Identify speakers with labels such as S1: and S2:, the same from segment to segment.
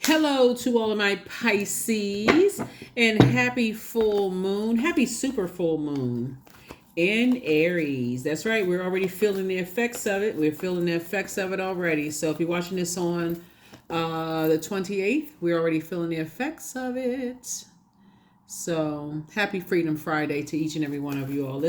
S1: Hello to all of my Pisces and happy full moon, happy super full moon in Aries. That's right, we're already feeling the effects of it. We're feeling the effects of it already. So if you're watching this on the 28th, we're already feeling the effects of it. So happy Freedom Friday to each and every one of you all.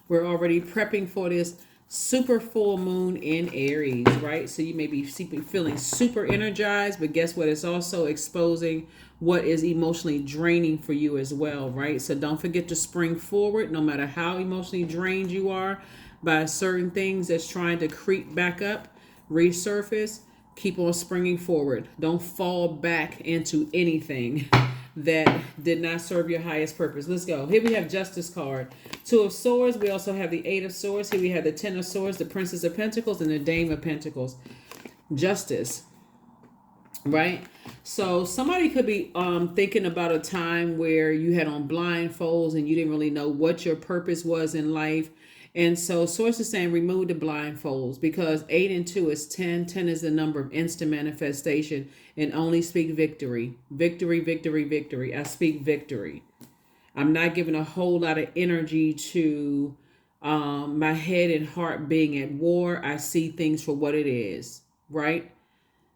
S1: We're already prepping for this super full moon in Aries, right? So you may be feeling super energized, but guess what? It's also exposing what is emotionally draining for you as well, right? So don't forget to spring forward, no matter how emotionally drained you are by certain things that's trying to creep back up, resurface. Keep on springing forward. Don't fall back into anything that did not serve your highest purpose. Let's go. Here we have Justice card. Two of Swords. We also have the Eight of Swords. Here we have the Ten of Swords, the Princess of Pentacles, and the Dame of Pentacles. Justice, right? So somebody could be thinking about a time where you had on blindfolds and you didn't really know what your purpose was in life. And so source is saying remove the blindfolds because 8 and 2 is 10. 10 is the number of instant manifestation and only speak victory. Victory, victory, victory. I speak victory. I'm not giving a whole lot of energy to my head and heart being at war. I see things for what it is, right?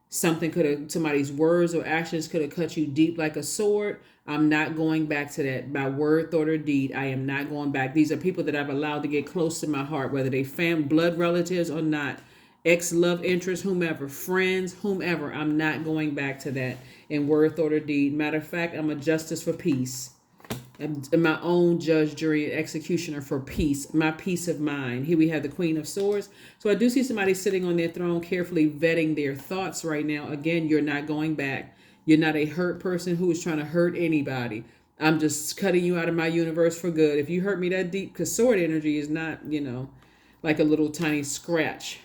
S1: Somebody's words or actions could have cut you deep like a sword. I'm not going back to that by word, thought, or deed. I am not going back. These are people that I've allowed to get close to my heart, whether they blood relatives or not, ex love interest, whomever, friends, whomever. I'm not going back to that in word, thought, or deed. Matter of fact, I'm a justice for peace. My own judge, jury, and executioner for peace, my peace of mind. Here we have the Queen of Swords. So I do see somebody sitting on their throne, carefully vetting their thoughts right now. Again, you're not going back. You're not a hurt person who is trying to hurt anybody. I'm just cutting you out of my universe for good. If you hurt me that deep, because sword energy is not, like a little tiny scratch.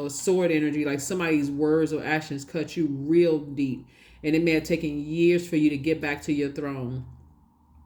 S1: Sword energy, like somebody's words or actions cut you real deep. And it may have taken years for you to get back to your throne.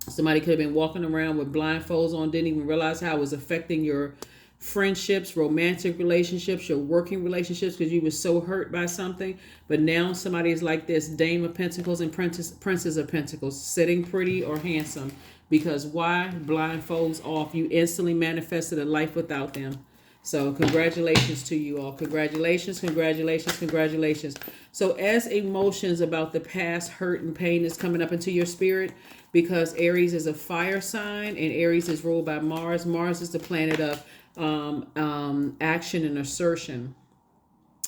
S1: Somebody could have been walking around with blindfolds on, didn't even realize how it was affecting your friendships, romantic relationships, your working relationships because you were so hurt by something. But now somebody is like this Dame of Pentacles and Princess of Pentacles, sitting pretty or handsome. Because why? Blindfolds off. You instantly manifested a life without them. So congratulations to you all. Congratulations, congratulations, congratulations. So as emotions about the past hurt and pain is coming up into your spirit, because Aries is a fire sign and Aries is ruled by Mars. Mars is the planet of action and assertion.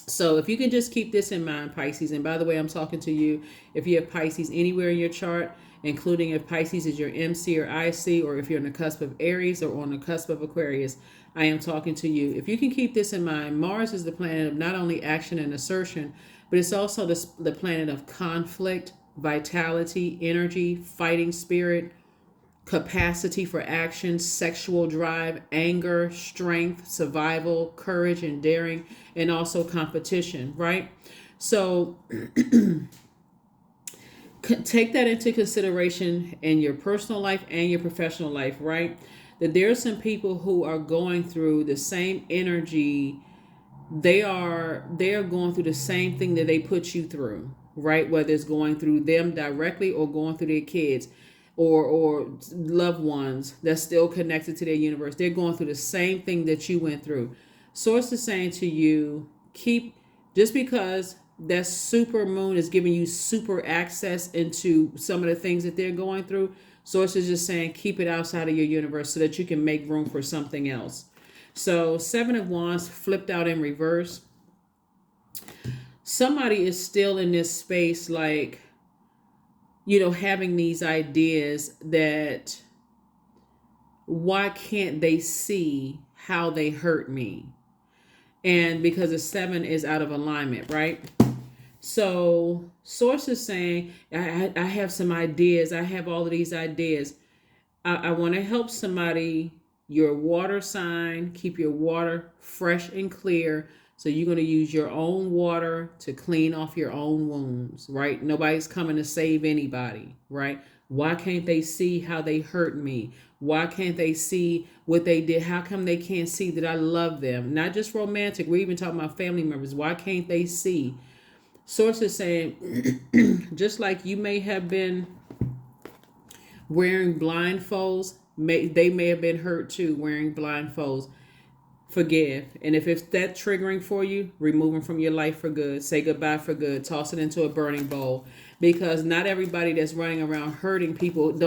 S1: So if you can just keep this in mind, Pisces, and by the way, I'm talking to you if you have Pisces anywhere in your chart, including if Pisces is your MC or IC, or if you're on the cusp of Aries or on the cusp of Aquarius, I am talking to you. If you can keep this in mind, Mars is the planet of not only action and assertion, but it's also the planet of conflict, vitality, energy, fighting spirit, capacity for action, sexual drive, anger, strength, survival, courage, and daring, and also competition, right? So take that into consideration in your personal life and your professional life, right? That there are some people who are going through the same energy. They are going through the same thing that they put you through, right? Whether it's going through them directly or going through their kids or loved ones that's still connected to their universe. They're going through the same thing that you went through. Source is saying to you, just because that super moon is giving you super access into some of the things that they're going through, Source is just saying keep it outside of your universe so that you can make room for something else. So 7 of Wands flipped out in reverse. Somebody is still in this space like, having these ideas that why can't they see how they hurt me? And because the 7 is out of alignment, right? So source is saying, I have some ideas. I have all of these ideas. I want to help somebody, your water sign, keep your water fresh and clear. So you're going to use your own water to clean off your own wounds, right? Nobody's coming to save anybody, right? Why can't they see how they hurt me? Why can't they see what they did? How come they can't see that I love them? Not just romantic. We're even talking about family members. Why can't they see? Source is saying, just like you may have been wearing blindfolds, they may have been hurt too wearing blindfolds. Forgive. And if it's that triggering for you, remove them from your life for good. Say goodbye for good. Toss it into a burning bowl. Because not everybody that's running around hurting people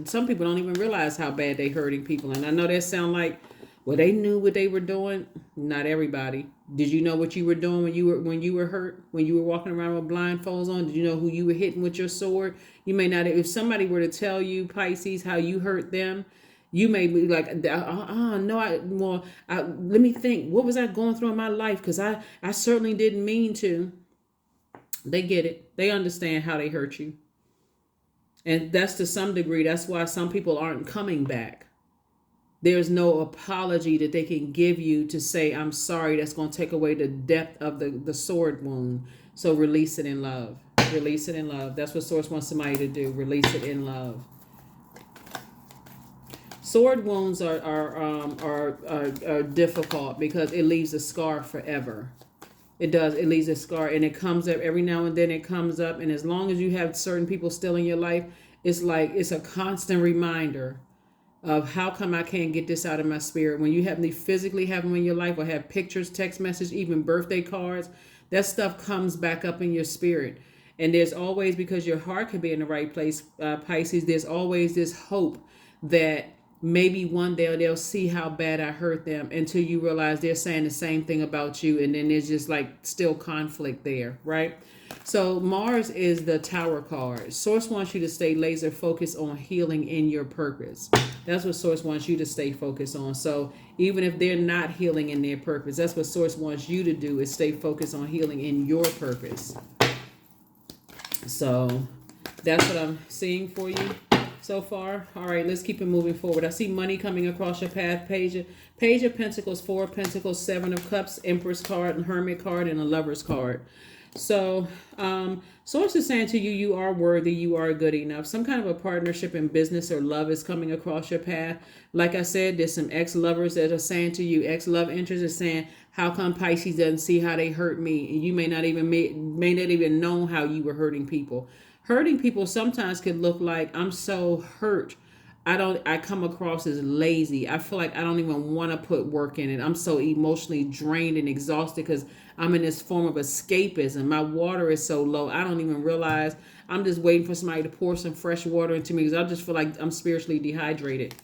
S1: some people don't even realize how bad they hurting people. And I know that sound like, well, they knew what they were doing. Not everybody. Did you know what you were doing when you were hurt? When you were walking around with blindfolds on? Did you know who you were hitting with your sword? You may not. If somebody were to tell you, Pisces, how you hurt them, you may be like, no, let me think. What was I going through in my life? Because I certainly didn't mean to. They get it. They understand how they hurt you. And that's to some degree, that's why some people aren't coming back. There's no apology that they can give you to say, I'm sorry. That's going to take away the depth of the sword wound. So release it in love. Release it in love. That's what Source wants somebody to do. Release it in love. Sword wounds are difficult because it leaves a scar forever. It does. It leaves a scar, and it comes up every now and then. It comes up, and as long as you have certain people still in your life, it's like it's a constant reminder of how come I can't get this out of my spirit. When you physically have them in your life, or have pictures, text messages, even birthday cards, that stuff comes back up in your spirit. And there's always, because your heart can be in the right place, Pisces, there's always this hope that maybe one day they'll see how bad I hurt them, until you realize they're saying the same thing about you. And then there's just like still conflict there, right? So Mars is the Tower card. Source wants you to stay laser focused on healing in your purpose. That's what Source wants you to stay focused on. So even if they're not healing in their purpose, that's what Source wants you to do, is stay focused on healing in your purpose. So that's what I'm seeing for you so far. All right, let's keep it moving forward. I see money coming across your path. Page of Pentacles, Four of Pentacles, Seven of Cups, Empress card, and Hermit card, and a Lover's card. So Source is saying to you, you are worthy, you are good enough. Some kind of a partnership in business or love is coming across your path. Like I said, there's some ex-lovers that are saying to you, ex-love interest is saying, how come Pisces doesn't see how they hurt me? And you may not even know how you were hurting people. Hurting people sometimes can look like, I'm so hurt, I come across as lazy. I feel like I don't even want to put work in it. I'm so emotionally drained and exhausted because I'm in this form of escapism. My water is so low, I don't even realize. I'm just waiting for somebody to pour some fresh water into me, because I just feel like I'm spiritually dehydrated.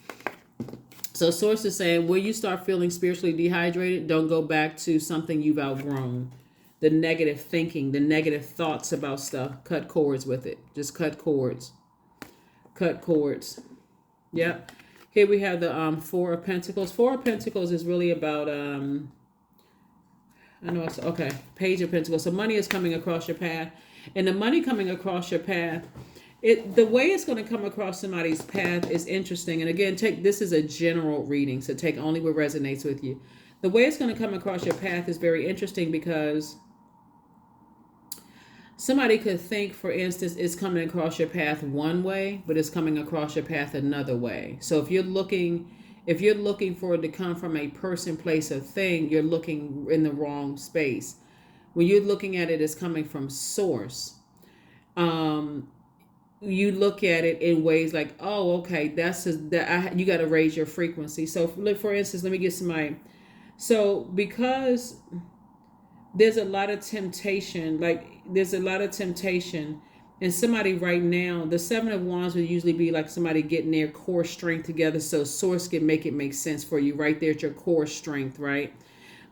S1: So Source is saying, when you start feeling spiritually dehydrated, don't go back to something you've outgrown. The negative thinking, the negative thoughts about stuff, cut cords with it. Just cut cords. Cut cords. Yep. Here we have the Four of Pentacles. Four of Pentacles is really about Page of Pentacles. So money is coming across your path, and the money coming across your path, the way it's going to come across somebody's path is interesting. And again, this is a general reading, so take only what resonates with you. The way it's going to come across your path is very interesting, because somebody could think, for instance, it's coming across your path one way, but it's coming across your path another way. So if you're looking for it to come from a person, place, or thing, you're looking in the wrong space. When you're looking at it as coming from Source, you look at it in ways like, oh, okay, you got to raise your frequency. So for instance, let me get somebody. So because there's a lot of temptation, and somebody right now, the Seven of Wands would usually be like somebody getting their core strength together, so Source can make it make sense for you right there at your core strength, right?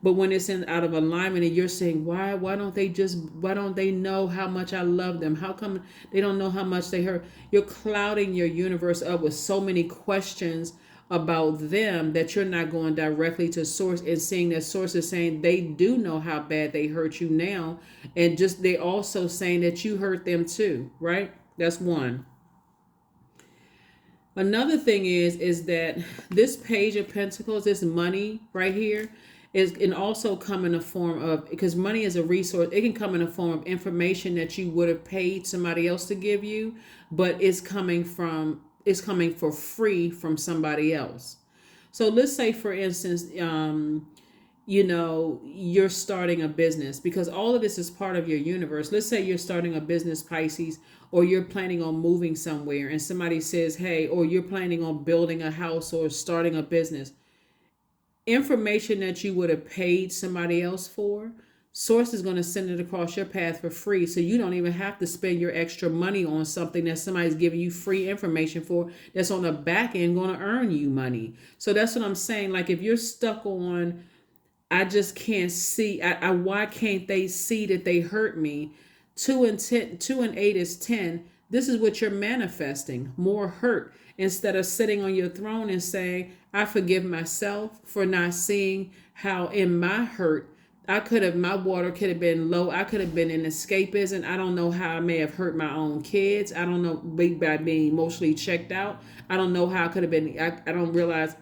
S1: But when it's out of alignment, and you're saying, why don't they know how much I love them? How come they don't know how much they hurt? You're clouding your universe up with so many questions about them that you're not going directly to Source and seeing that Source is saying they do know how bad they hurt you now, and just they also saying that you hurt them too, right? That's one. Another thing is that this Page of Pentacles, this money right here, can also come in a form of, because money is a resource, it can come in a form of information that you would have paid somebody else to give you, but it's coming for free from somebody else. So let's say, for instance, you're starting a business, because all of this is part of your universe. Let's say you're starting a business, Pisces, or you're planning on moving somewhere and somebody says, hey, or you're planning on building a house or starting a business. Information that you would have paid somebody else for, Source is going to send it across your path for free, so you don't even have to spend your extra money on something that somebody's giving you free information for, that's on the back end going to earn you money. So that's what I'm saying. Like, if you're stuck on, I just can't see, why can't they see that they hurt me? 2 and 8 is 10. This is what you're manifesting: more hurt. Instead of sitting on your throne and saying, I forgive myself for not seeing how in my hurt, my water could have been low. I could have been in escapism. I don't know how I may have hurt my own kids. I don't know, by being emotionally checked out. I don't know how I could have been, I didn't realize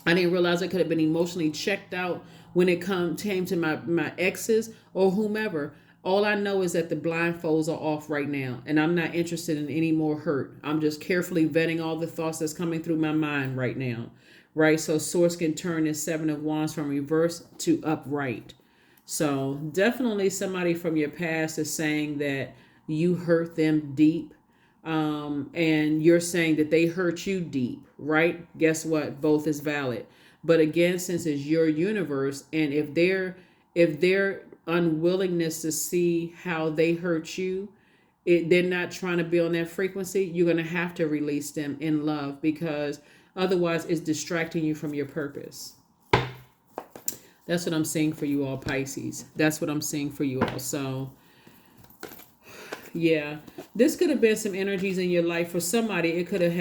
S1: I could have been emotionally checked out when it came to my exes or whomever. All I know is that the blindfolds are off right now, and I'm not interested in any more hurt. I'm just carefully vetting all the thoughts that's coming through my mind right now, right? So Source can turn this Seven of Wands from reverse to upright. So definitely somebody from your past is saying that you hurt them deep, and you're saying that they hurt you deep, right? Guess what? Both is valid. But again, since it's your universe, and if their unwillingness to see how they hurt you, they're not trying to be on that frequency, you're going to have to release them in love, because otherwise it's distracting you from your purpose. That's what I'm seeing for you all, Pisces. That's what I'm seeing for you all. So yeah, this could have been some energies in your life for somebody. It could have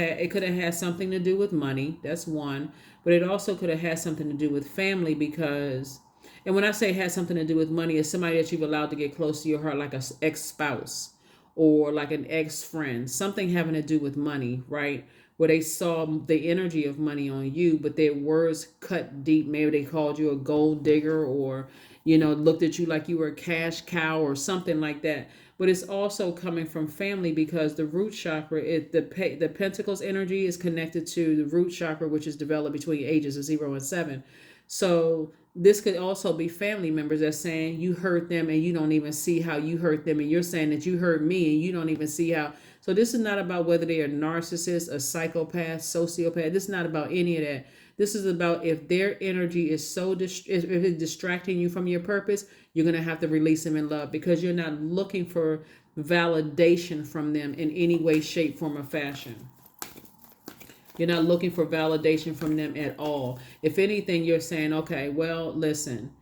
S1: had something to do with money. That's one, but it also could have had something to do with family, because, and when I say it has something to do with money, it's somebody that you've allowed to get close to your heart, like a ex-spouse or like an ex-friend, something having to do with money, right? Where they saw the energy of money on you, but their words cut deep. Maybe they called you a gold digger, or looked at you like you were a cash cow or something like that. But it's also coming from family, because the root chakra, the Pentacles energy is connected to the root chakra, which is developed between ages of 0 and 7. So this could also be family members that's saying you hurt them and you don't even see how you hurt them, and you're saying that you hurt me and you don't even see how. So this is not about whether they are narcissists, a psychopath, sociopath. This is not about any of that. This is about, if their energy is if it's distracting you from your purpose, you're going to have to release them in love, because you're not looking for validation from them in any way, shape, form, or fashion. You're not looking for validation from them at all. If anything, you're saying, okay, well, listen,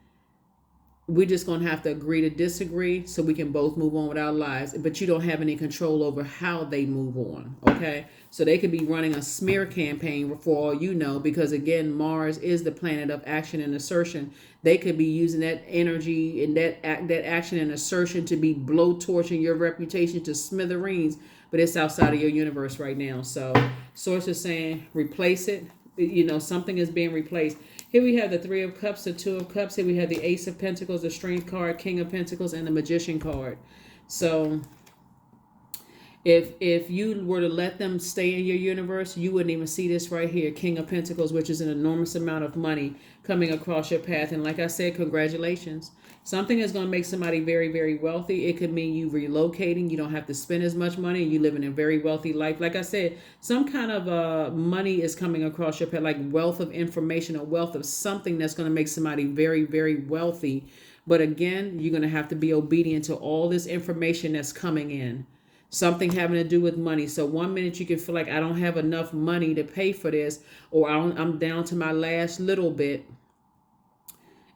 S1: we're just going to have to agree to disagree so we can both move on with our lives. But you don't have any control over how they move on, okay? So they could be running a smear campaign for all you know, because again, Mars is the planet of action and assertion. They could be using that energy and that action and assertion to be blowtorching your reputation to smithereens, but it's outside of your universe right now. So Source is saying replace it. Something is being replaced. Here we have the Three of Cups, the Two of Cups. Here we have the Ace of Pentacles, the Strength card, King of Pentacles, and the Magician card. So if you were to let them stay in your universe, you wouldn't even see this right here, King of Pentacles, which is an enormous amount of money coming across your path. And like I said, congratulations. Something is going to make somebody very, very wealthy. It could mean you relocating. You don't have to spend as much money. You live in a very wealthy life. Like I said, some kind of money is coming across your path, like wealth of information or wealth of something that's going to make somebody very, very wealthy. But again, you're going to have to be obedient to all this information that's coming in. Something having to do with money. So one minute you can feel like I don't have enough money to pay for this, or I'm down to my last little bit.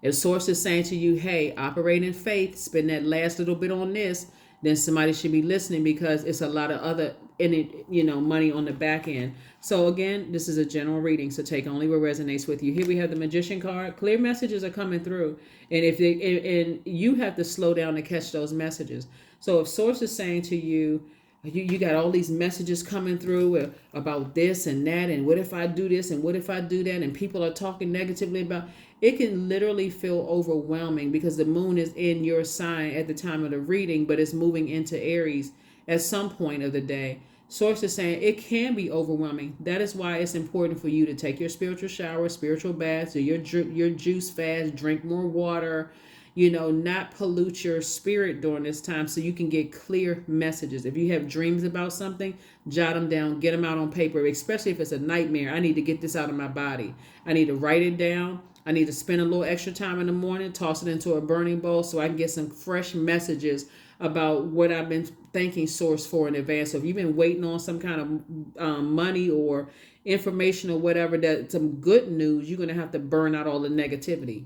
S1: If Source is saying to you, hey, operate in faith, spend that last little bit on this, then somebody should be listening, because it's a lot of other money on the back end. So again, this is a general reading, so take only what resonates with you. Here we have the Magician card. Clear messages are coming through, and and you have to slow down to catch those messages. So if Source is saying to you, you got all these messages coming through about this and that, and what if I do this and what if I do that, and people are talking negatively about it, can literally feel overwhelming, because the moon is in your sign at the time of the reading, but it's moving into Aries at some point of the day. Source is saying it can be overwhelming. That is why it's important for you to take your spiritual shower, spiritual baths, or your juice fast, drink more water, not pollute your spirit during this time so you can get clear messages. If you have dreams about something, jot them down, get them out on paper, especially if it's a nightmare. I need to get this out of my body. I need to write it down. I need to spend a little extra time in the morning, toss it into a burning bowl so I can get some fresh messages about what I've been thanking source for in advance. So if you've been waiting on some kind of money or information or whatever, that some good news, you're going to have to burn out all the negativity.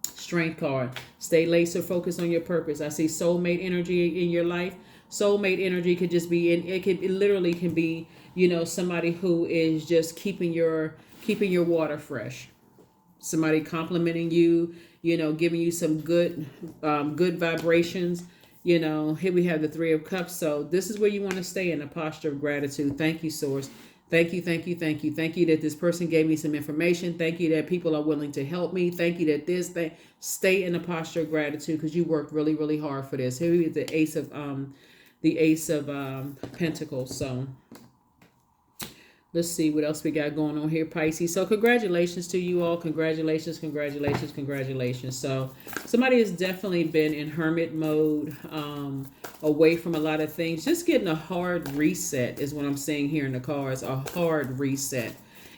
S1: Strength card. Stay laser focused on your purpose. I see soulmate energy in your life. Soulmate energy could just be it literally can be, somebody who is just keeping your water fresh. Somebody complimenting you, giving you some good vibrations. Here we have the Three of Cups. So this is where you want to stay, in a posture of gratitude. Thank you, source. Thank you, thank you, thank you. Thank you that this person gave me some information. Thank you that people are willing to help me. Thank you that this thing. Stay in a posture of gratitude because you worked really, really hard for this. Here is the Ace of Pentacles. So let's see what else we got going on here, Pisces. So congratulations to you all. Congratulations, congratulations, congratulations. So somebody has definitely been in hermit mode, away from a lot of things. Just getting a hard reset is what I'm seeing here in the cards, a hard reset.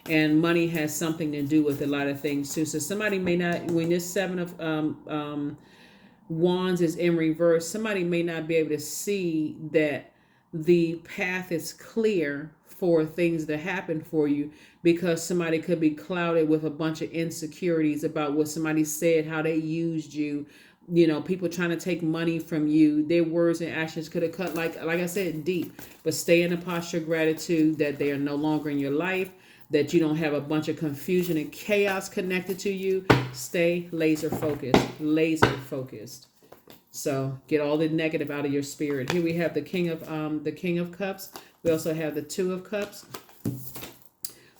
S1: And money has something to do with a lot of things too. So somebody may not, when this Seven of Wands is in reverse, somebody may not be able to see that the path is clear for things to happen for you, because somebody could be clouded with a bunch of insecurities about what somebody said, how they used you, people trying to take money from you. Their words and actions could have cut, like I said, deep. But stay in a posture of gratitude that they are no longer in your life, that you don't have a bunch of confusion and chaos connected to you. Stay laser focused. So get all the negative out of your spirit. Here we have the King of Cups. We also have the Two of Cups.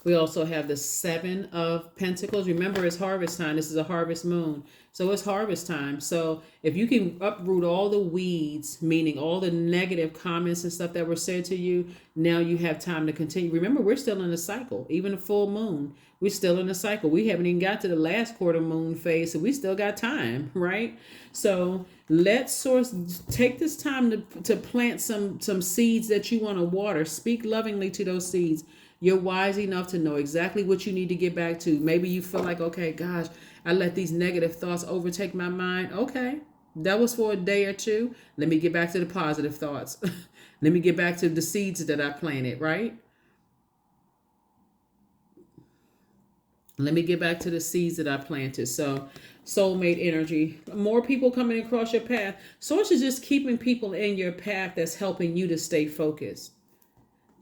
S1: We also have the Seven of Pentacles. Remember, it's harvest time. This is a harvest moon. So it's harvest time. So if you can uproot all the weeds, meaning all the negative comments and stuff that were said to you, now you have time to continue. Remember, we're still in a cycle. Even a full moon, we're still in a cycle. We haven't even got to the last quarter moon phase, so we still got time, right? So let's take this time to plant some seeds that you want to water. Speak lovingly to those seeds. You're wise enough to know exactly what you need to get back to. Maybe you feel like, okay, gosh, I let these negative thoughts overtake my mind. Okay, that was for a day or two. Let me get back to the positive thoughts. Let me get back to the seeds that I planted, right? Let me get back to the seeds that I planted. So soulmate energy, more people coming across your path. Source is just keeping people in your path that's helping you to stay focused.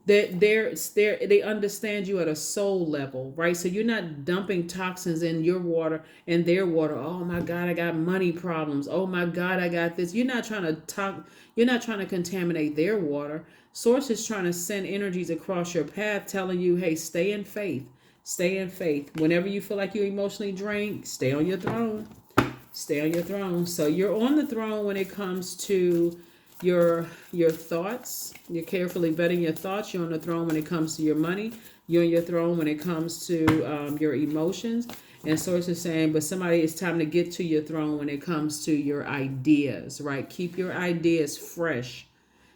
S1: They understand you at a soul level, right? So you're not dumping toxins in your water and their water. Oh my God, I got money problems. Oh my God, I got this. You're not trying to contaminate their water. Source is trying to send energies across your path telling you, hey, stay in faith. Stay in faith. Whenever you feel like you're emotionally drained, stay on your throne. Stay on your throne. So you're on the throne when it comes to your thoughts. You're carefully vetting your thoughts. You're on the throne when it comes to your money. You're on your throne when it comes to your emotions. And Source is saying, but it's time to get to your throne when it comes to your ideas, right? Keep your ideas fresh.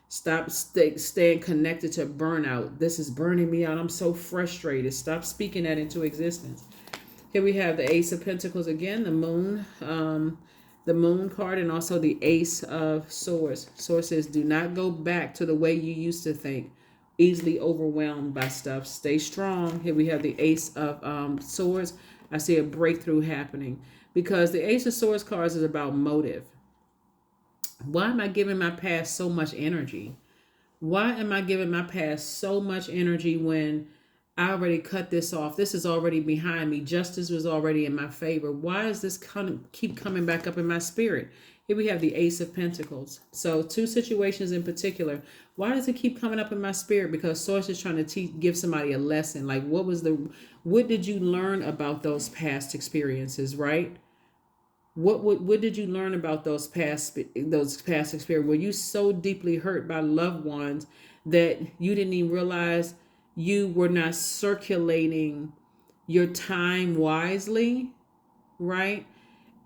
S1: Stop staying connected to burnout. This is burning me out. I'm so frustrated. Stop speaking that into existence. Here we have the Ace of Pentacles again, the moon card, and also the Ace of Swords. Source says, do not go back to the way you used to think. Easily overwhelmed by stuff. Stay strong. Here we have the Ace of Swords. I see a breakthrough happening because the Ace of Swords cards is about motive. Why am I giving my past so much energy? Why am I giving my past so much energy when I already cut this off? This is already behind me. Justice was already in my favor. Why does this keep coming back up in my spirit? Here we have the Ace of Pentacles. So two situations in particular. Why does it keep coming up in my spirit? Because Source is trying to give somebody a lesson. Like what did you learn about those past experiences, right? What did you learn about those past experiences? Were you so deeply hurt by loved ones that you didn't even realize you were not circulating your time wisely, right?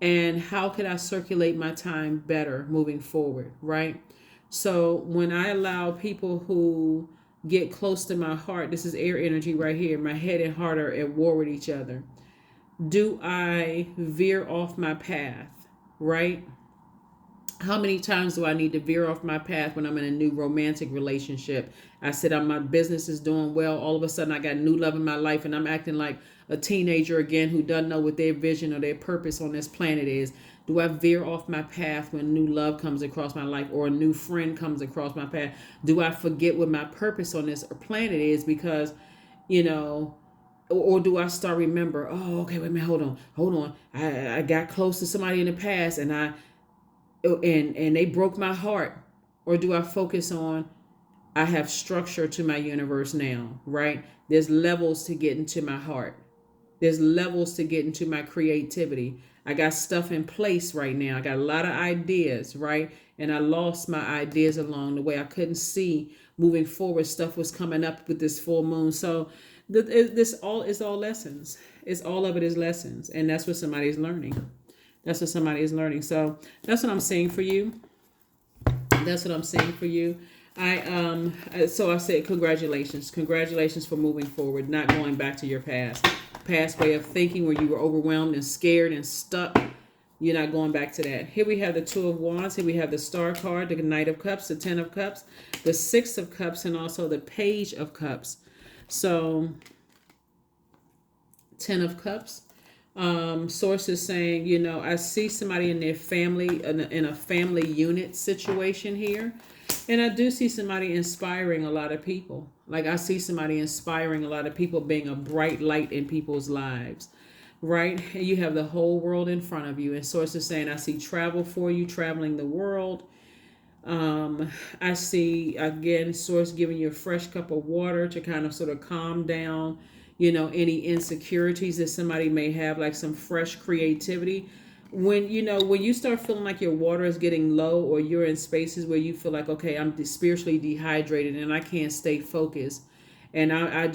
S1: And how could I circulate my time better moving forward, right? So when I allow people who get close to my heart, this is air energy right here, my head and heart are at war with each other. Do I veer off my path, right? How many times do I need to veer off my path when I'm in a new romantic relationship? I said my business is doing well. All of a sudden I got new love in my life and I'm acting like a teenager again who doesn't know what their vision or their purpose on this planet is. Do I veer off my path when new love comes across my life or a new friend comes across my path? Do I forget what my purpose on this planet is because, you know, or do I start remember, oh, okay, wait a minute, hold on. I got close to somebody in the past and they broke my heart. Or do I focus on, I have structure to my universe now, right? There's levels to get into my heart. There's levels to get into my creativity. I got stuff in place right now. I got a lot of ideas, right? And I lost my ideas along the way. I couldn't see moving forward. Stuff was coming up with this full moon. So this all is all lessons. It's all of it is lessons. And that's what somebody's learning. That's what somebody is learning. So that's what I'm saying for you. That's what I'm saying for you. So I said congratulations. Congratulations for moving forward, not going back to your past way of thinking where you were overwhelmed and scared and stuck. You're not going back to that. Here we have the Two of Wands. Here we have the Star card, the Knight of Cups, the Ten of Cups, the Six of Cups, and also the Page of Cups. So Ten of Cups. Sources saying, you know, I see somebody in their family, in a family unit situation here. And I do see somebody inspiring a lot of people. Like I see somebody inspiring a lot of people, being a bright light in people's lives, right? And you have the whole world in front of you. And sources saying, I see travel for you, traveling the world. I see, again, source giving you a fresh cup of water to kind of sort of calm down, you know, any insecurities that somebody may have, like some fresh creativity. When you start feeling like your water is getting low, or you're in spaces where you feel like, okay, I'm spiritually dehydrated and I can't stay focused, and I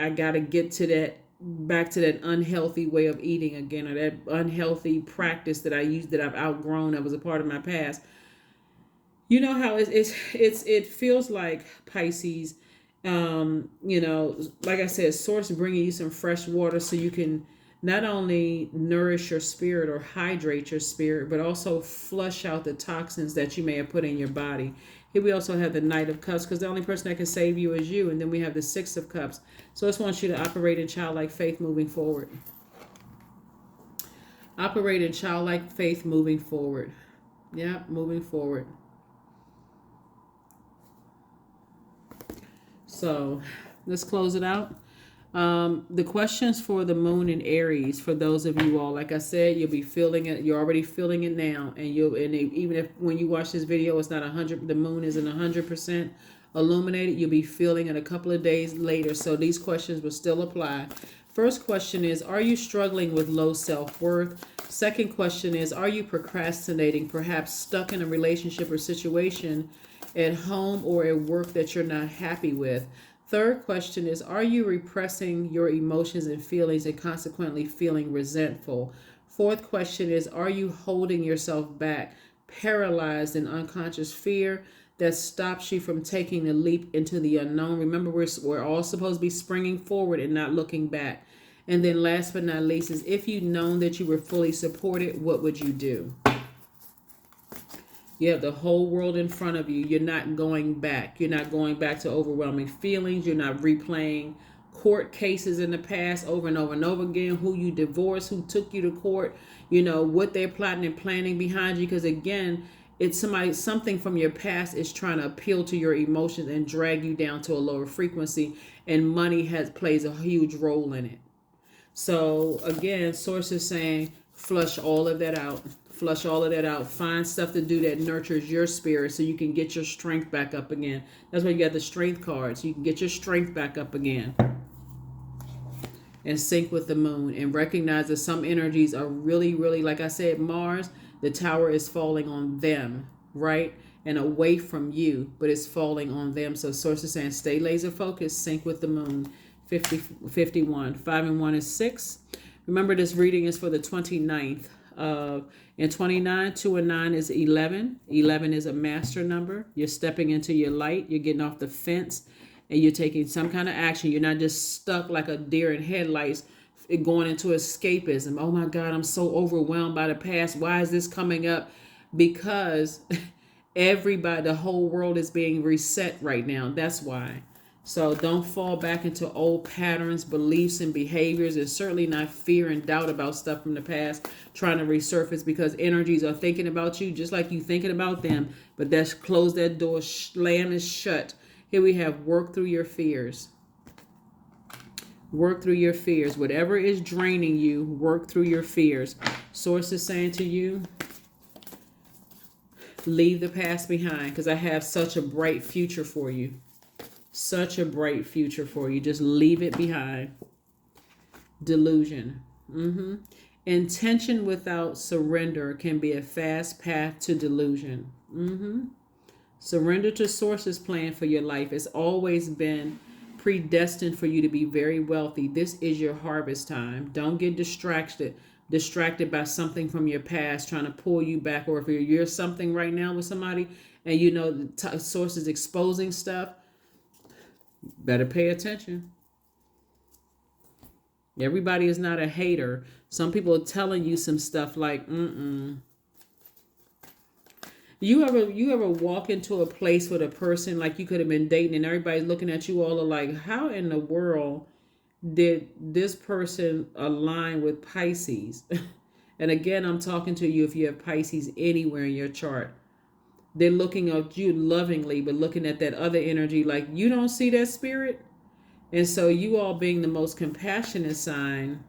S1: got to get to that, back to that unhealthy way of eating again, or that unhealthy practice that I used, that I've outgrown, that was a part of my past. You know how it feels like, Pisces. Like I said, source bringing you some fresh water so you can not only nourish your spirit or hydrate your spirit, but also flush out the toxins that you may have put in your body. Here we also have the Knight of Cups, because the only person that can save you is you. And then we have the Six of Cups. So I just want you to operate in childlike faith moving forward. Operate in childlike faith moving forward. Yeah, moving forward. So let's close it out. The questions for the moon in Aries, for those of you all, like I said, you'll be feeling it. You're already feeling it now. And even if when you watch this video, it's not 100, the moon isn't 100% illuminated, you'll be feeling it a couple of days later. So these questions will still apply. First question is, are you struggling with low self-worth? Second question is, are you procrastinating, perhaps stuck in a relationship or situation at home or at work that you're not happy with? Third question is, are you repressing your emotions and feelings and consequently feeling resentful? Fourth question is, are you holding yourself back, paralyzed in unconscious fear that stops you from taking the leap into the unknown? Remember, we're all supposed to be springing forward and not looking back. And then last but not least is, if you'd known that you were fully supported, what would you do? You have the whole world in front of you. You're not going back. You're not going back to overwhelming feelings. You're not replaying court cases in the past over and over and over again. Who you divorced, who took you to court, what they're plotting and planning behind you. Because again, it's something from your past is trying to appeal to your emotions and drag you down to a lower frequency. And money plays a huge role in it. So again, sources saying, flush all of that out. Flush all of that out. Find stuff to do that nurtures your spirit so you can get your strength back up again. That's why you got the strength cards. You can get your strength back up again. and sync with the moon, and recognize that some energies are really, really, like I said, Mars, the tower is falling on them, right? And away from you, but it's falling on them. So source is saying stay laser focused, sync with the moon. 50, 51. 5 and 1 is 6. Remember, this reading is for the 29th of, and 29, 2 and 9 is 11. 11 is a master number. You're stepping into your light. You're getting off the fence and you're taking some kind of action. You're not just stuck like a deer in headlights going into escapism. Oh my God, I'm so overwhelmed by the past. Why is this coming up? Because everybody, the whole world is being reset right now. That's why. So don't fall back into old patterns, beliefs, and behaviors. And certainly not fear and doubt about stuff from the past trying to resurface, because energies are thinking about you just like you thinking about them. But that's close that door, slam it shut. Here we have work through your fears. Work through your fears. Whatever is draining you, work through your fears. Source is saying to you, leave the past behind, because I have such a bright future for you. Such a bright future for you. Just leave it behind. Delusion. Intention without surrender can be a fast path to delusion. Surrender to Source's plan for your life. It's always been predestined for you to be very wealthy. This is your harvest time. Don't get distracted by something from your past trying to pull you back, or if you're something right now with somebody and you know the Source is exposing stuff, better pay attention. Everybody is not a hater. Some people are telling you some stuff like, You ever walk into a place with a person, like you could have been dating and everybody's looking at you all like, how in the world did this person align with Pisces? And again, I'm talking to you if you have Pisces anywhere in your chart. They're looking at you lovingly, but looking at that other energy like, you don't see that spirit? And so you all being the most compassionate sign,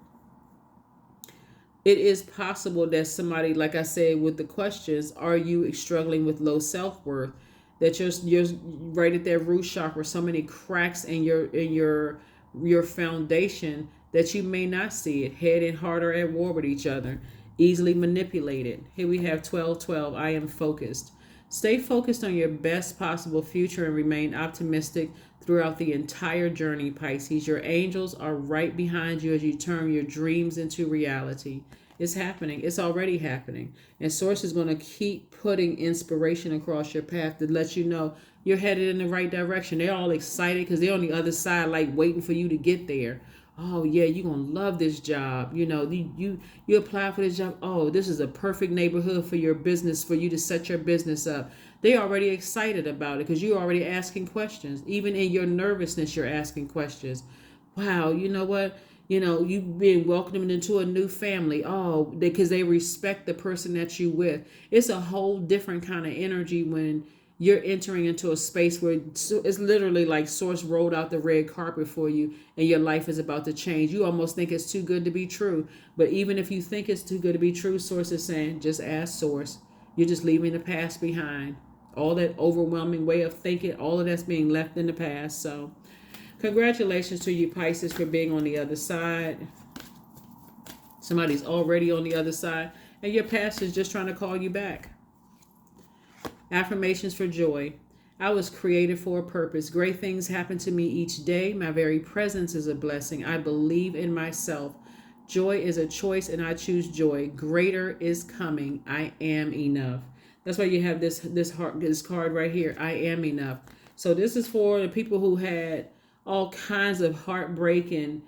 S1: it is possible that somebody, like I said with the questions, are you struggling with low self-worth? That you're right at that root chakra, so many cracks in your foundation that you may not see it. Head and heart are at war with each other, easily manipulated. Here we have 12:12. I am focused. Stay focused on your best possible future and remain optimistic throughout the entire journey, Pisces. Your angels are right behind you as you turn your dreams into reality. It's happening. It's already happening. And Source is going to keep putting inspiration across your path to let you know you're headed in the right direction. They're all excited because they're on the other side, like waiting for you to get there. Oh yeah, you're gonna love this job. You know, you apply for this job. Oh, this is a perfect neighborhood for your business, for you to set your business up. They're already excited about it because you're already asking questions. Even in your nervousness, you're asking questions. Wow, you know what? You know, you've been welcomed into a new family. Oh, because they respect the person that you with. It's a whole different kind of energy when you're entering into a space where it's literally like Source rolled out the red carpet for you and your life is about to change. You almost think it's too good to be true. But even if you think it's too good to be true, Source is saying, just ask Source. You're just leaving the past behind. All that overwhelming way of thinking, all of that's being left in the past. So congratulations to you, Pisces, for being on the other side. Somebody's already on the other side and your past is just trying to call you back. Affirmations for joy. I was created for a purpose. Great things happen to me each day. My very presence is a blessing. I believe in myself. Joy is a choice and I choose joy. Greater is coming. I am enough. That's why you have this card right here. I am enough. So this is for the people who had all kinds of heartbreak and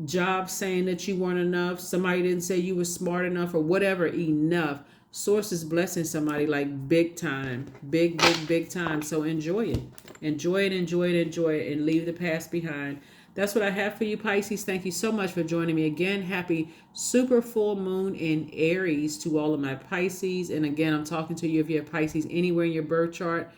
S1: jobs saying that you weren't enough. Somebody didn't say you were smart enough or whatever. Enough. Source is blessing somebody like big time. Big time. So enjoy it. Enjoy it and leave the past behind. That's what I have for you, Pisces. Thank you so much for joining me again. Happy super full moon in Aries to all of my Pisces. And again, I'm talking to you if you have Pisces anywhere in your birth chart.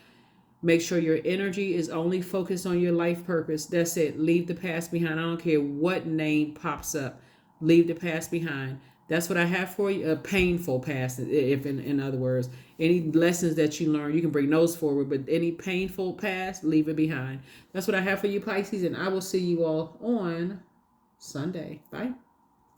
S1: Make sure your energy is only focused on your life purpose. That's it. Leave the past behind. I don't care what name pops up. Leave the past behind. That's what I have for you. A painful past, if in other words. Any lessons that you learn, you can bring those forward. But any painful past, leave it behind. That's what I have for you, Pisces. And I will see you all on Sunday. Bye.